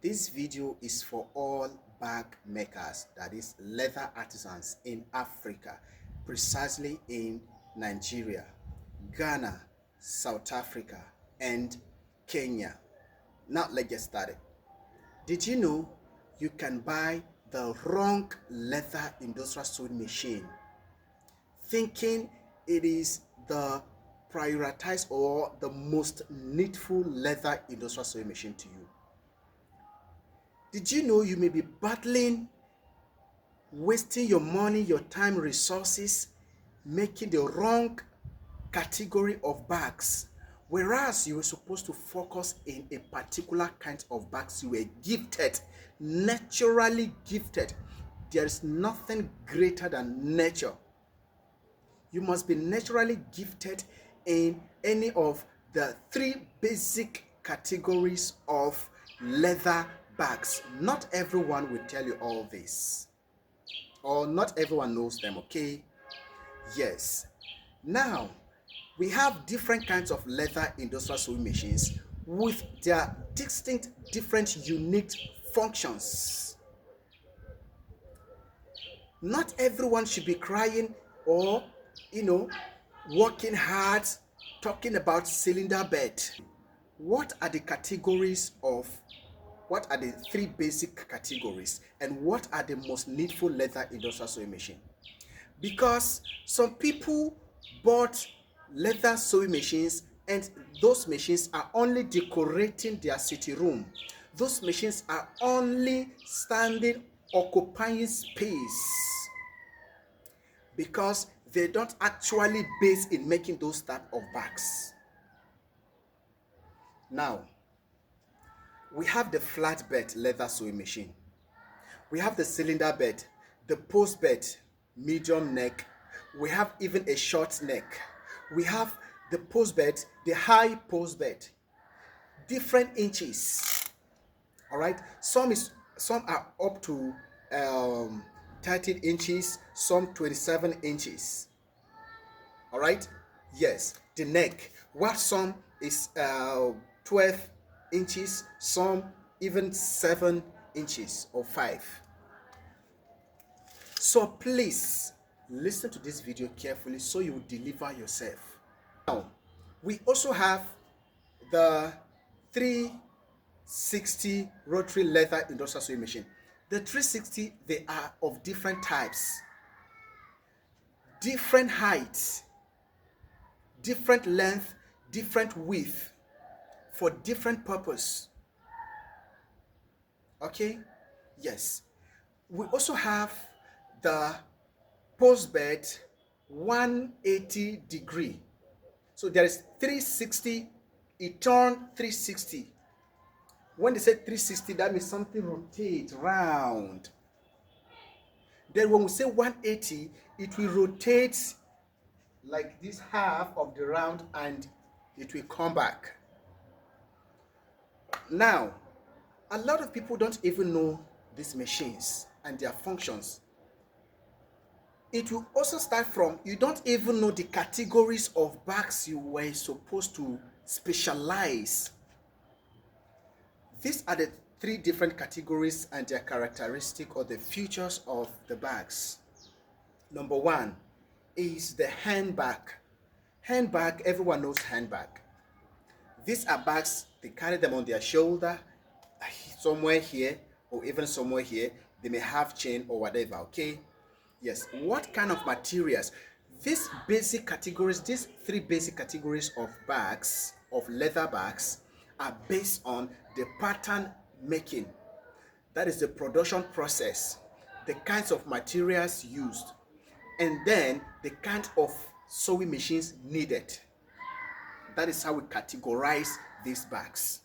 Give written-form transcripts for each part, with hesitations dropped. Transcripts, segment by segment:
This video is for all bag makers, that is leather artisans in Africa, precisely in Nigeria, Ghana, South Africa, and Kenya. Now let's get started. Did you know you can buy the wrong leather industrial sewing machine, thinking it is the prioritized or the most needful leather industrial sewing machine to you? Did you know you may be battling, wasting your money, your time, resources, making the wrong category of bags, whereas you were supposed to focus in a particular kind of bags you were gifted, naturally gifted. There is nothing greater than nature. You must be naturally gifted in any of the three basic categories of leather bags. Not everyone will tell you all this, or not everyone knows them, okay? Yes. Now, we have different kinds of leather industrial sewing machines with their distinct, different, unique functions. Not everyone should be crying or, working hard, talking about cylinder bed. What are the three basic categories, and what are the most needful leather industrial sewing machine? Because some people bought leather sewing machines and those machines are only decorating their sitting room. Those machines are only standing, occupying space, because they don't actually base in making those type of bags. Now, we have the flatbed leather sewing machine. We have the cylinder bed, the post bed, medium neck. We have even a short neck. We have the post bed, the high post bed, different inches. All right, some are up to 13 inches, some 27 inches. All right, yes, the neck. What some is 12 inches, some even 7 inches or 5. So please listen to this video carefully so you will deliver yourself. Now, we also have the 360 rotary leather industrial sewing machine. The 360, they are of different types, different heights, different length, different width, for different purpose. Okay, yes. We also have the post bed 180 degree. So there is 360, it turn 360. When they say 360, that means something rotates round. Then when we say 180, it will rotate like this half of the round and it will come back. Now, a lot of people don't even know these machines and their functions. It will also start from, you don't even know the categories of bags you were supposed to specialize. These are the three different categories and their characteristic or the features of the bags. Number one is the handbag. Handbag, everyone knows handbag. These are bags, they carry them on their shoulder, somewhere here or even somewhere here. They may have chain or whatever, okay? Yes, what kind of materials? These basic categories, these three basic categories of bags, of leather bags, are based on the pattern making. That is the production process, the kinds of materials used, and then the kind of sewing machines needed. That is how we categorize these bags.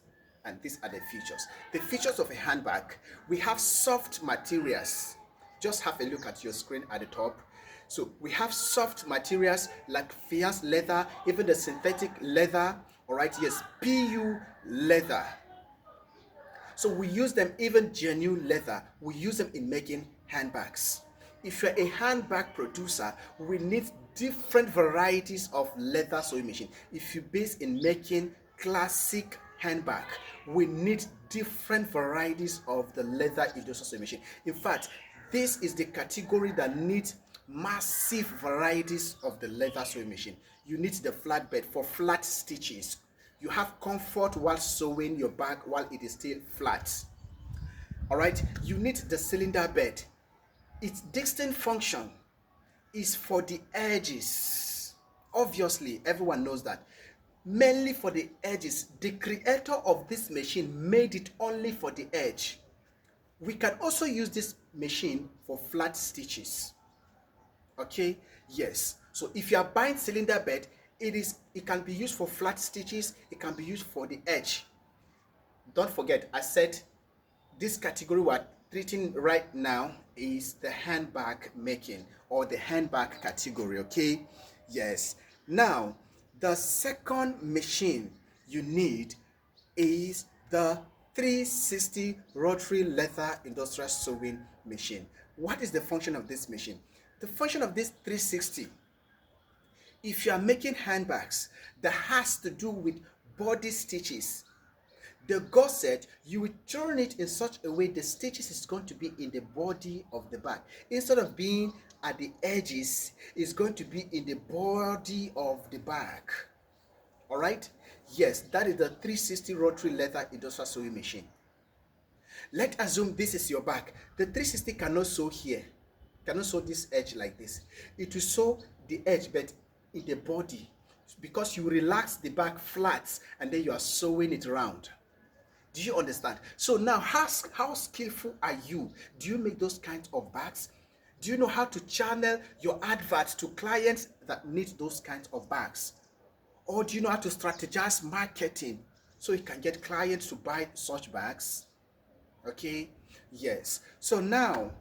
And these are the features. The features of a handbag: we have soft materials. Just have a look at your screen at the top. So we have soft materials like fiance leather, even the synthetic leather, all right, yes, PU leather. So we use them, even genuine leather, we use them in making handbags. If you're a handbag producer, we need different varieties of leather sewing machine. If you base in making classic handbag, we need different varieties of the leather industrial sewing machine. In fact, this is the category that needs massive varieties of the leather sewing machine. You need the flatbed for flat stitches. You have comfort while sewing your bag while it is still flat. All right, you need the cylinder bed. Its distinct function is for the edges. Obviously, everyone knows that. Mainly for the edges. The creator of this machine made it only for the edge. We can also use this machine for flat stitches. Okay, yes. So if you are buying cylinder bed, it can be used for flat stitches, it can be used for the edge. Don't forget, I said this category we're treating right now is the handbag making or the handbag category. Okay, yes. Now the second machine you need is the 360 rotary leather industrial sewing machine. What is the function of this machine? The function of this 360, if you are making handbags that has to do with body stitches, the gusset, you will turn it in such a way the stitches is going to be in the body of the bag. Instead of being at the edges, it's going to be in the body of the bag. All right? Yes, that is the 360 rotary leather industrial sewing machine. Let's assume this is your bag. The 360 cannot sew here, cannot sew this edge like this. It will sew the edge, but in the body, because you relax the bag flat and then you are sewing it round. Do you understand? So now, how skillful are you? Do you make those kinds of bags? Do you know how to channel your adverts to clients that need those kinds of bags? Or do you know how to strategize marketing so you can get clients to buy such bags? Okay, yes. So now,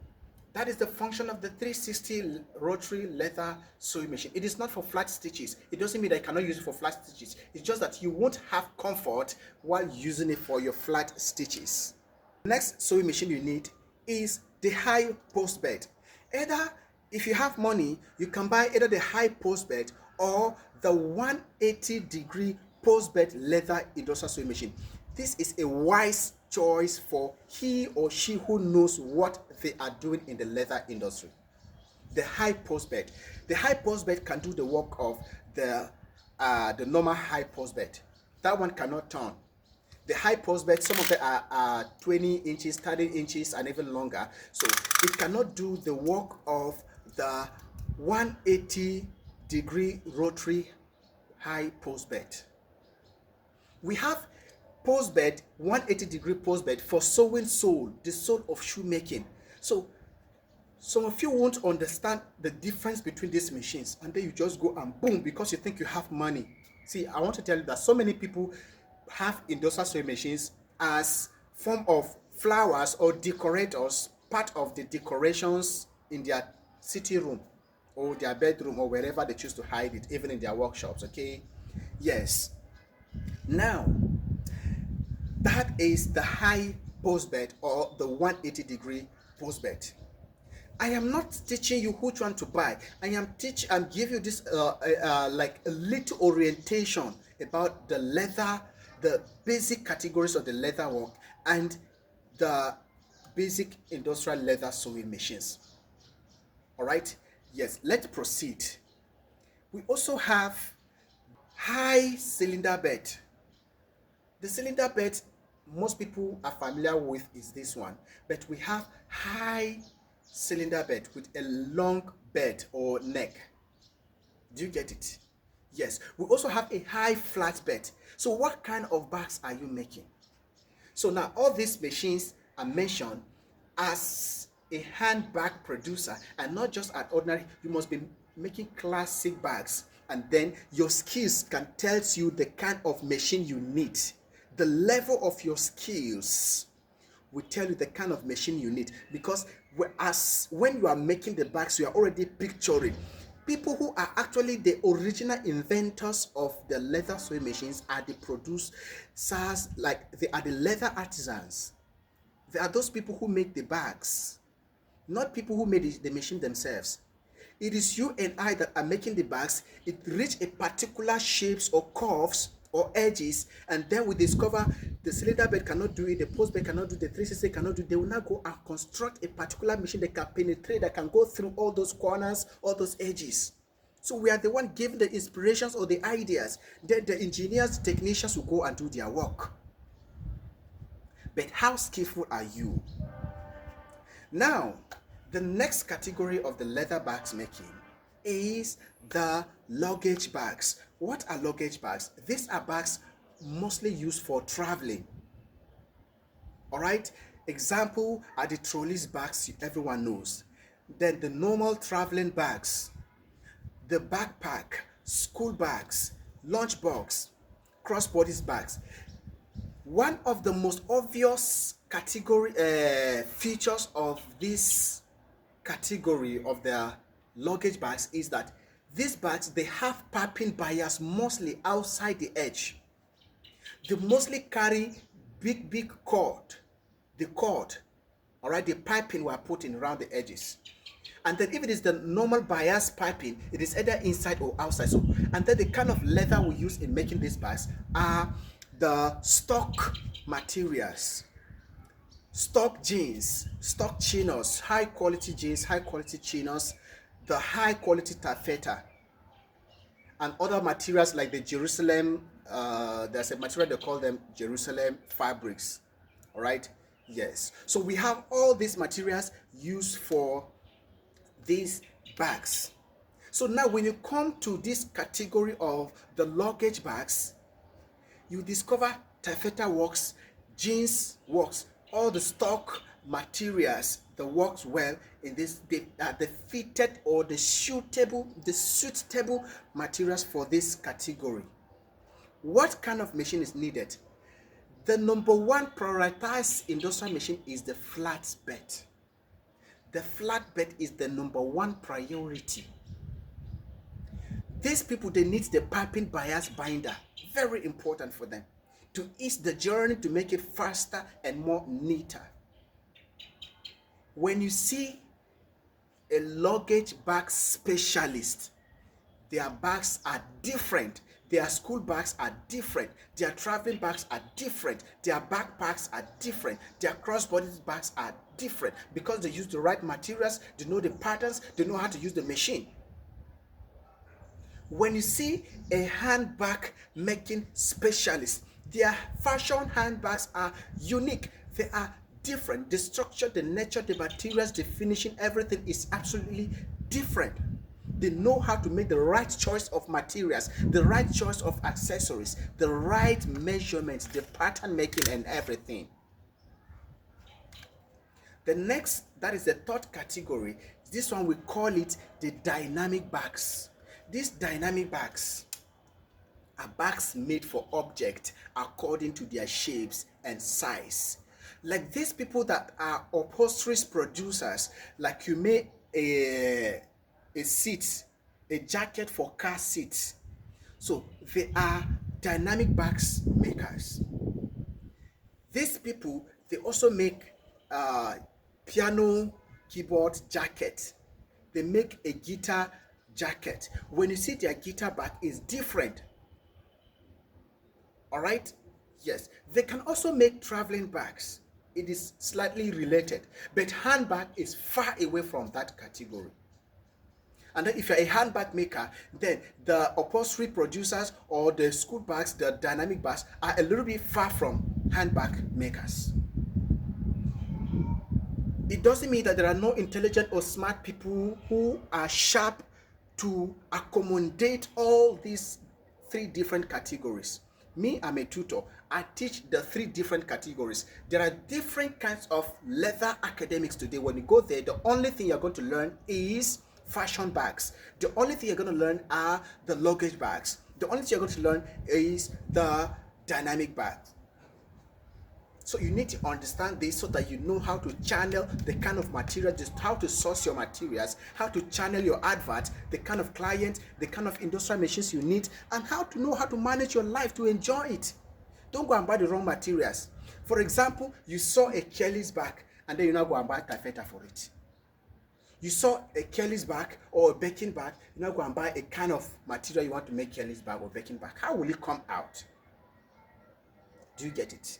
that is the function of the 360 rotary leather sewing machine. It is not for flat stitches. It doesn't mean that you cannot use it for flat stitches. It's just that you won't have comfort while using it for your flat stitches. The next sewing machine you need is the high post bed. Either, if you have money, you can buy either the high post bed or the 180-degree post bed leather industrial sewing machine. This is a wise choice for he or she who knows what they are doing in the leather industry. The high post bed. The high post bed can do the work of the normal high post bed. That one cannot turn. The high post bed, some of them are 20 inches, 30 inches, and even longer. So it cannot do the work of the 180-degree rotary high post bed. We have post bed, 180-degree post bed for sewing sole, the sole of shoemaking. So some of you won't understand the difference between these machines, and then you just go and boom, because you think you have money. See, I want to tell you that so many people have industrial sewing machines as form of flowers or decorators, part of the decorations in their sitting room or their bedroom or wherever they choose to hide it, even in their workshops. Okay, yes. Now, that is the high post bed or the 180-degree post bed. I am not teaching you which one to buy. I'm give you this like a little orientation about the leather, the basic categories of the leather work, and the basic industrial leather sewing machines. All right. Yes. Let's proceed. We also have high cylinder bed. The cylinder bed most people are familiar with is this one, but we have high cylinder bed with a long bed or neck. Do you get it? Yes. We also have a high flat bed. So what kind of bags are you making? So now all these machines are mentioned as a handbag producer, and not just an ordinary. You must be making classic bags, and then your skills can tell you the kind of machine you need. The level of your skills will tell you the kind of machine you need, because when you are making the bags, you are already picturing people who are actually the original inventors of the leather sewing machines are the producers, like they are the leather artisans. They are those people who make the bags, not people who made the machine themselves. It is you and I that are making the bags. It reach a particular shapes or curves or edges, and then we discover the cylinder bed cannot do it, the post bed cannot do it, the 360 cannot do it, they will now go and construct a particular machine that can penetrate, that can go through all those corners, all those edges. So we are the one giving the inspirations or the ideas. Then the engineers, the technicians will go and do their work. But how skillful are you? Now, the next category of the leather bags making is the luggage bags. What are luggage bags? These are bags mostly used for traveling. All right, example are the trolleys bags everyone knows. Then the normal traveling bags, the backpack, school bags, lunch box, crossbody bags. One of the most obvious category features of this category of the luggage bags is that these bags, they have piping bias mostly outside the edge. They mostly carry big cord, the cord, all right, the piping we are putting around the edges. And then if it is the normal bias piping, it is either inside or outside. So, and then the kind of leather we use in making these bags are the stock materials, stock jeans, stock chinos, high quality jeans, high quality chinos, the high quality taffeta, and other materials like the Jerusalem, there's a material they call them Jerusalem fabrics. All right, yes. So we have all these materials used for these bags. So now when you come to this category of the luggage bags, you discover taffeta works, jeans works, all the stock materials that works well in this. They are the fitted or the suitable materials for this category. What kind of machine is needed? The number one prioritized industrial machine is the flatbed. The flatbed is the number one priority. These people, they need the piping bias binder, very important for them, to ease the journey, to make it faster and more neater. When you see a luggage bag specialist, their bags are different. Their school bags are different. Their traveling bags are different. Their backpacks are different. Their crossbody bags are different because they use the right materials, they know the patterns, they know how to use the machine. When you see a handbag making specialist, their fashion handbags are unique. They are different. The structure, the nature, the materials, the finishing, everything is absolutely different. They know how to make the right choice of materials, the right choice of accessories, the right measurements, the pattern making and everything. The next, that is the third category. This one, we call it the dynamic bags. These dynamic bags are bags made for objects according to their shapes and size. Like these people that are upholstery producers, like you make a seat, a jacket for car seats. So they are dynamic bags makers. These people, they also make piano keyboard jacket. They make a guitar jacket. When you see their guitar bag is different. All right, yes. They can also make traveling bags. It is slightly related, but handbag is far away from that category. And then if you're a handbag maker, then the upholstery producers or the school bags, the dynamic bags, are a little bit far from handbag makers. It doesn't mean that there are no intelligent or smart people who are sharp to accommodate all these three different categories. Me, I'm a tutor. I teach the three different categories. There are different kinds of leather academics today. When you go there, the only thing you're going to learn is fashion bags. The only thing you're going to learn are the luggage bags. The only thing you're going to learn is the dynamic bags. So you need to understand this so that you know how to channel the kind of material, just how to source your materials, how to channel your advert, the kind of client, the kind of industrial machines you need, and how to know how to manage your life to enjoy it. Don't go and buy the wrong materials. For example, you saw a Kelly's bag and then you now go and buy taffeta for it. You saw a Kelly's bag or a Birkin bag, you now go and buy a kind of material you want to make Kelly's bag or Birkin bag. How will it come out? Do you get it?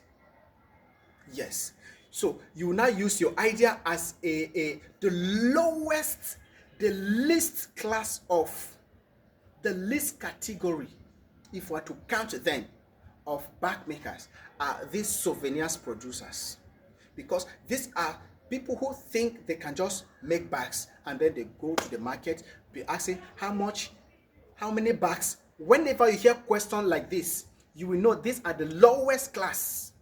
Yes. So you now use your idea as the lowest, the least class of, the least category, if we are to count them, of bag makers are these souvenirs producers, because these are people who think they can just make bags and then they go to the market, be asking how much, how many bags. Whenever you hear questions like this, you will know these are the lowest class,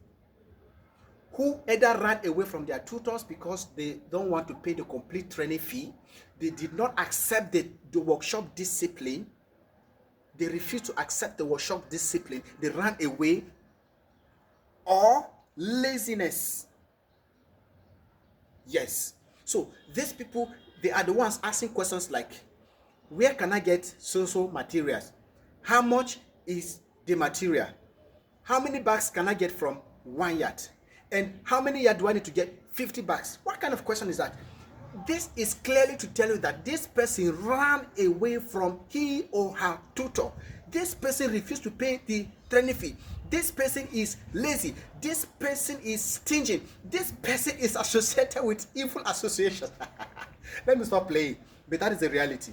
who either ran away from their tutors because they don't want to pay the complete training fee, they did not accept the workshop discipline, they refused to accept the workshop discipline, they ran away, or laziness. Yes. So these people, they are the ones asking questions like, where can I get so materials? How much is the material? How many bags can I get from 1 yard? And how many yard do I need to get 50 bags? What kind of question is that? This is clearly to tell you that this person ran away from he or her tutor. This person refused to pay the training fee. This person is lazy. This person is stingy. This person is associated with evil associations. Let me stop playing, but that is the reality.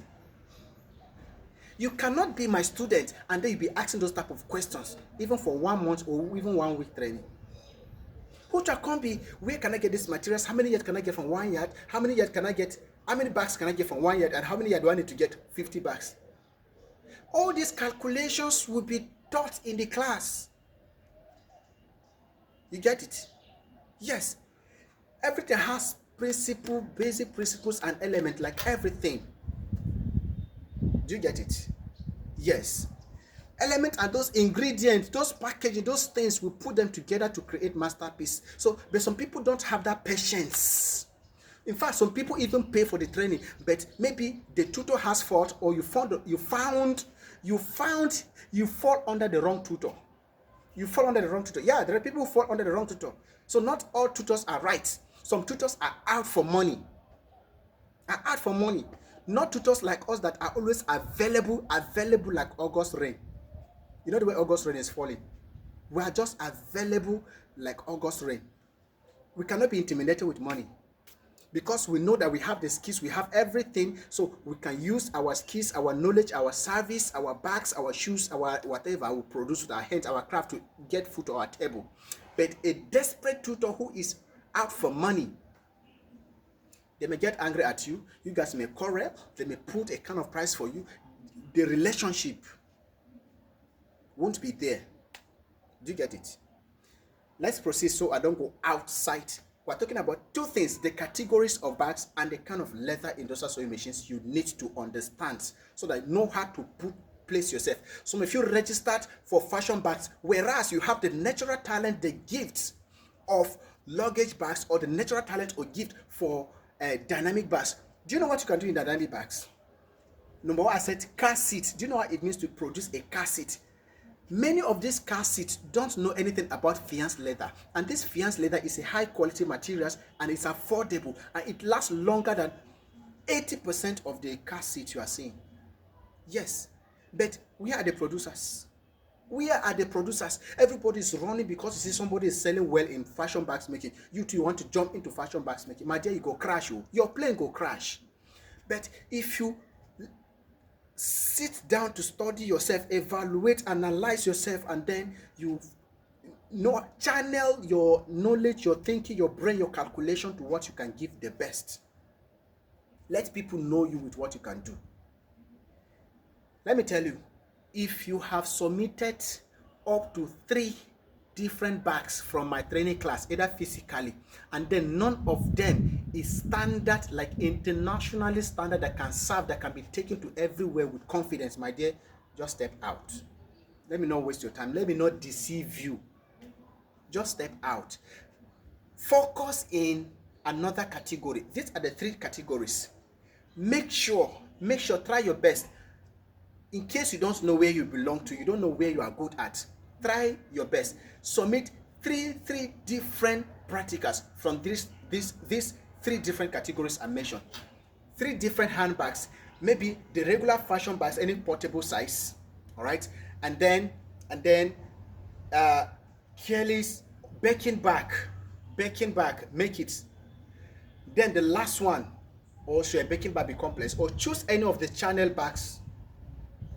You cannot be my student and then you be asking those type of questions, even for 1 month or even 1 week training. Who can't be, where can I get these materials? How many yards can I get from 1 yard? How many yards can I get? How many bags can I get from 1 yard? And how many yards do I need to get 50 bags? All these calculations will be taught in the class. You get it? Yes. Everything has principle, basic principles and elements, like everything. Do you get it? Yes. Elements are those ingredients, those packaging, those things, we put them together to create masterpiece. So, but some people don't have that patience. In fact, some people even pay for the training, but maybe the tutor has fault, or you fall under the wrong tutor. You fall under the wrong tutor. Yeah, there are people who fall under the wrong tutor. So not all tutors are right. Some tutors are out for money. Not tutors like us that are always available like August rain. You know the way August rain is falling? We are just available like August rain. We cannot be intimidated with money, because we know that we have the skills, we have everything, so we can use our skills, our knowledge, our service, our bags, our shoes, our whatever we produce with our hands, our craft, to get food to our table. But a desperate tutor who is out for money, they may get angry at you, you guys may quarrel, they may put a kind of price for you, the relationship won't be there. Do you get it? Let's proceed so I don't go outside. We're talking about two things: the categories of bags and the kind of leather industrial sewing machines you need to understand, so that you know how to place yourself. Some of you registered for fashion bags, whereas you have the natural talent, the gifts of luggage bags, or the natural talent or gift for dynamic bags. Do you know what you can do in dynamic bags? Number one, I said car seat. Do you know what it means to produce a car seat? Many of these car seats don't know anything about fiance leather, and this fiance leather is a high quality materials and it's affordable and it lasts longer than 80% of the car seats you are seeing. Yes, but we are the producers. Everybody is running because you see somebody is selling well in fashion bags making. You too want to jump into fashion bags making. My dear, you go crash. Your plane go crash. But if you sit down to study yourself, evaluate, analyze yourself, and then you know, channel your knowledge, your thinking, your brain, your calculation to what you can give the best. Let people know you with what you can do. Let me tell you, if you have submitted up to 3 different bags from my training class, either physically, and then none of them is standard, like internationally standard, that can serve, that can be taken to everywhere with confidence, my dear, just step out. Let me not waste your time. Let me not deceive you. Just step out. Focus in another category. These are the 3 categories. Make sure, try your best. In case you don't know where you belong to, you don't know where you are good at, try your best. Submit three different practicals from these 3 different categories I mentioned. 3 different handbags, maybe the regular fashion bags, any portable size, all right, and then Kelly's baking back, make it. Then the last one, also a baking bag be complex, or choose any of the channel bags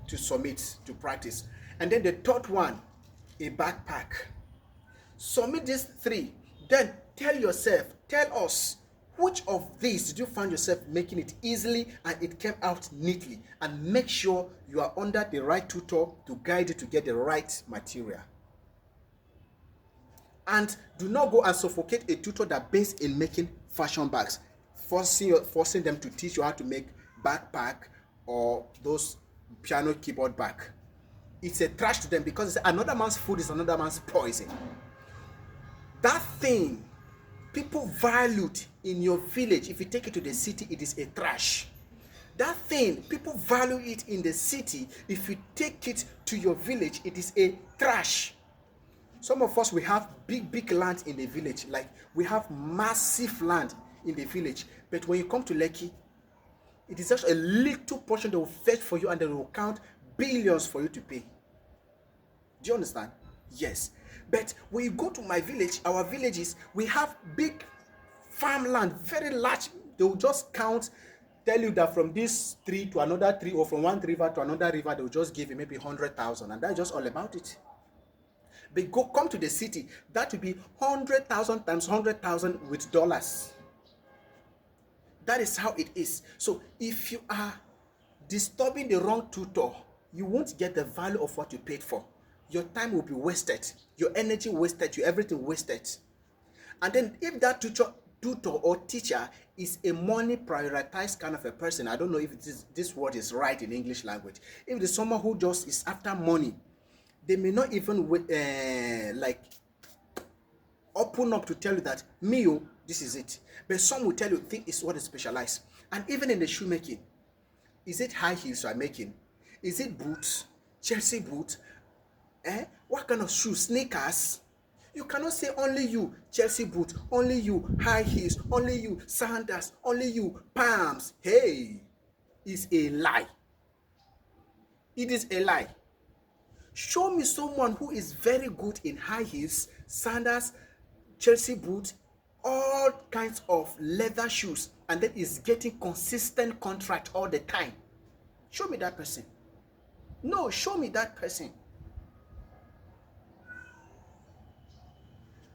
to submit to practice. And then the third one, a backpack. Submit these three. Then tell us which of these did you find yourself making it easily and it came out neatly, and make sure you are under the right tutor to guide you to get the right material. And do not go and suffocate a tutor that based in making fashion bags, forcing them to teach you how to make backpack or those piano keyboard bag. It's a trash to them, because another man's food is another man's poison. That thing people valued in your village, if you take it to the city, it is a trash. That thing people value it in the city, if you take it to your village, it is a trash. Some of us, we have big land in the village, like we have massive land in the village, but when you come to Lekki, it is just a little portion they will fetch for you, and they will count billions for you to pay. Do you understand? Yes. But when you go to my village, our villages, we have big farmland, very large. They will just count, tell you that from this tree to another tree, or from one river to another river, they will just give you maybe 100,000, and that's just all about it. But come to the city, that will be 100,000 times 100,000 with dollars. That is how it is. So if you are disturbing the wrong tutor, you won't get the value of what you paid for. Your time will be wasted, your energy wasted, your everything wasted. And then if that tutor or teacher is a money prioritized kind of a person, I don't know if this word is right in English language. If it's someone who just is after money, they may not even like open up to tell you that this is it. But some will tell you, think it's what is specialized. And even in the shoemaking, is it high heels you are making? Is it boots, Chelsea boots? What kind of shoes? Sneakers? You cannot say only you Chelsea boots, only you high heels, only you sandals, only you palms. Hey, it's a lie. It is a lie. Show me someone who is very good in high heels, sandals, Chelsea boots, all kinds of leather shoes, and then is getting consistent contract all the time. Show me that person. No, show me that person.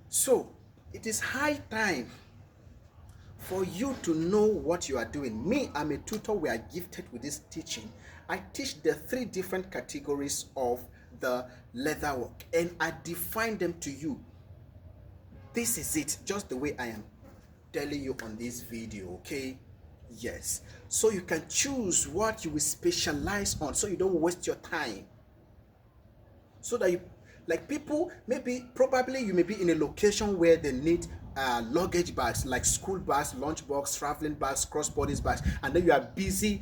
So it is high time for you to know what you are doing. Me, I'm a tutor. We are gifted with this teaching. I teach the 3 different categories of the leather work, and I define them to you. This is it, just the way I am telling you on this video, okay? Yes. So you can choose what you will specialize on, so you don't waste your time. So that you, like people, probably you may be in a location where they need luggage bags, like school bags, lunch box, traveling bags, cross-body bags, and then you are busy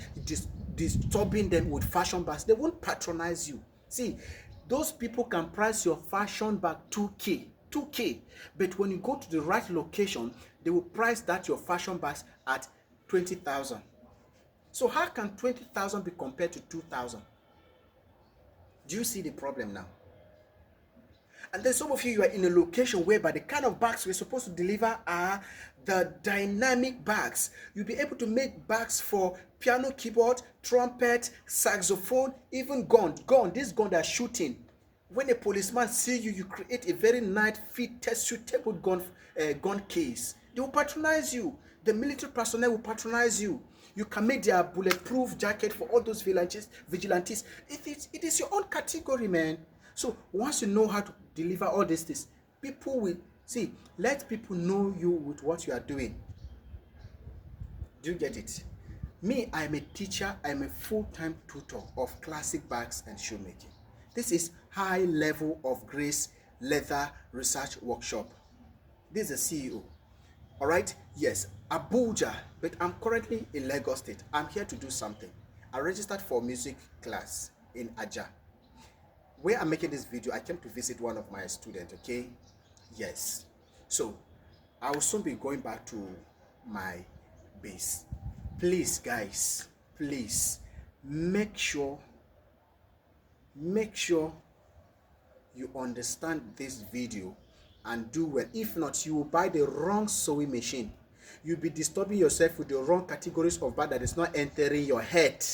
disturbing them with fashion bags. They won't patronize you. See, those people can price your fashion bag 2K, but when you go to the right location, they will price that your fashion bags at 20,000. So how can 20,000 be compared to 2,000? Do you see the problem now? And then some of you are in a location whereby the kind of bags we're supposed to deliver are the dynamic bags. You'll be able to make bags for piano, keyboard, trumpet, saxophone, even gun. This gun they're shooting. When a policeman sees you, you create a very nice, fitted, suitable gun case. They will patronize you. The military personnel will patronize you. You can make their bulletproof jacket for all those vigilantes. It is your own category, man. So once you know how to deliver all these things, people will see. Let people know you with what you are doing. Do you get it? Me, I'm a teacher. I'm a full-time tutor of classic bags and shoemaking. This is high level of grace leather research workshop. This is the CEO. All right? Yes, Abuja, but I'm currently in Lagos State. I'm here to do something. I registered for music class in Aja. Where I'm making this video, I came to visit one of my students, okay? Yes. So, I will soon be going back to my base. Please, guys, please, make sure you understand this video and do well. If not, you will buy the wrong sewing machine. You'll be disturbing yourself with the wrong categories of bag that is not entering your head.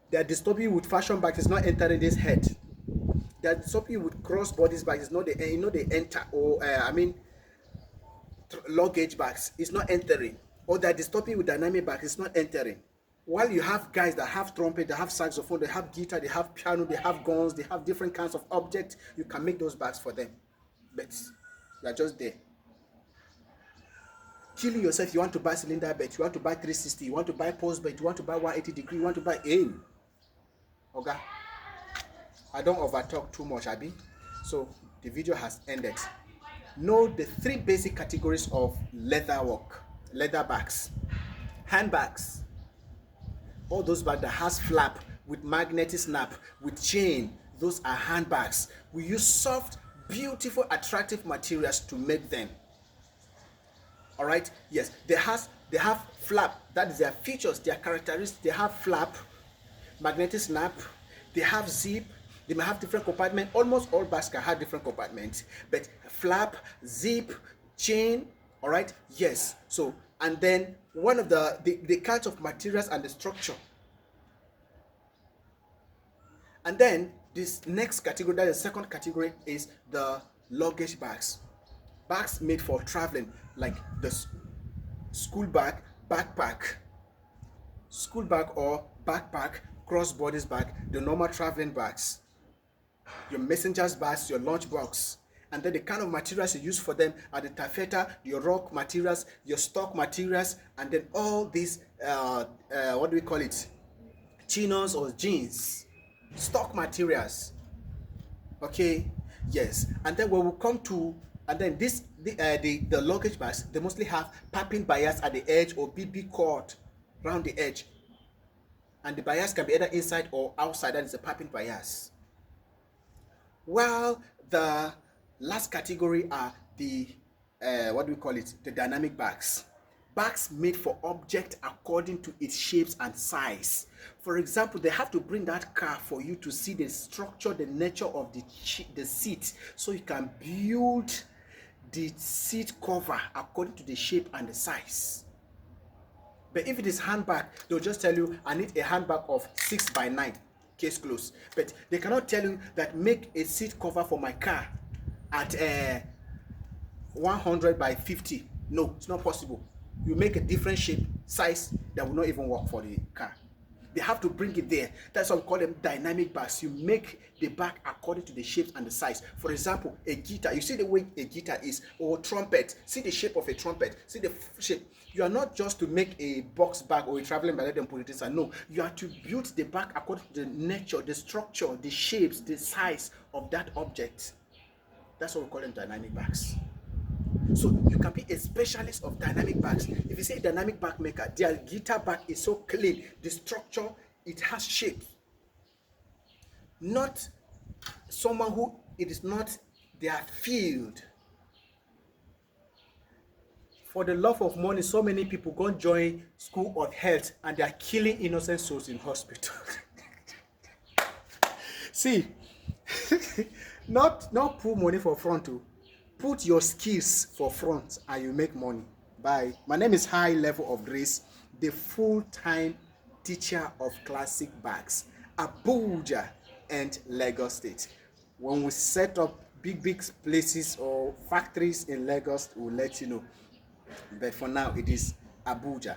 They are disturbing you with fashion bags, it's not entering this head. They are disturbing you with cross bodies bags, it's not the they enter, or luggage bags, it's not entering. Or they are disturbing you with dynamic bags, it's not entering. While you have guys that have trumpet, they have saxophone, they have guitar, they have piano, they have guns, they have different kinds of objects, you can make those bags for them. But you are just there killing yourself. You want to buy cylinder bed, you want to buy 360, you want to buy post bed, you want to buy 180 degree, you want to buy okay, I don't over talk too much, Abby. So the video has ended. Know the 3 basic categories of leather work: leather bags, handbags, all those bags that has flap with magnetic snap with chain, those are handbags. We use soft, beautiful, attractive materials to make them. All right, yes, they have flap, that is their features, their characteristics. They have flap, magnetic snap, they have zip, they may have different compartments. Almost all bags can have different compartments, but flap, zip, chain. All right, yes. So, and then one of the kinds of materials and the structure. And then this next category, that is the second category, is the luggage bags. Bags made for traveling, like the school bag, backpack, school bag or backpack, cross bodies bag, the normal traveling bags, your messenger's bags, your lunch box. And then the kind of materials you use for them are the taffeta, your rock materials, your stock materials, and then all these what do we call it, chinos or jeans, stock materials. Okay, yes. And then when we come to, and then this the luggage bags, they mostly have piping bias at the edge or BB cord around the edge, and the bias can be either inside or outside. That is a piping bias. While the last category are the what do we call it, the dynamic bags. Bags made for object according to its shapes and size. For example, they have to bring that car for you to see the structure, the nature of the seat, so you can build the seat cover according to the shape and the size. But if it is handbag, they'll just tell you, I need a handbag of 6x9, case closed. But they cannot tell you that make a seat cover for my car at 100x50. No, it's not possible. You make a different shape, size that will not even work for the car. They have to bring it there. That's why we call them dynamic bags. You make the bag according to the shapes and the size. For example, a guitar, you see the way a guitar is, or trumpet, see the shape of a trumpet, see the shape. You are not just to make a box bag or a traveling bag and put it inside. No, you are to build the bag according to the nature, the structure, the shapes, the size of that object. That's what we call them dynamic bags. So you can be a specialist of dynamic bags. If you say dynamic bag maker, their guitar bag is so clean, the structure, it has shape. Not someone who it is not their field. For the love of money, so many people go and join school of health and they are killing innocent souls in hospital. See, not put money for front too. Put your skills for front and you make money. Bye. My name is High Level of Grace, the full-time teacher of classic bags, Abuja and Lagos State. When we set up big places or factories in Lagos, we'll let you know. But for now, it is Abuja.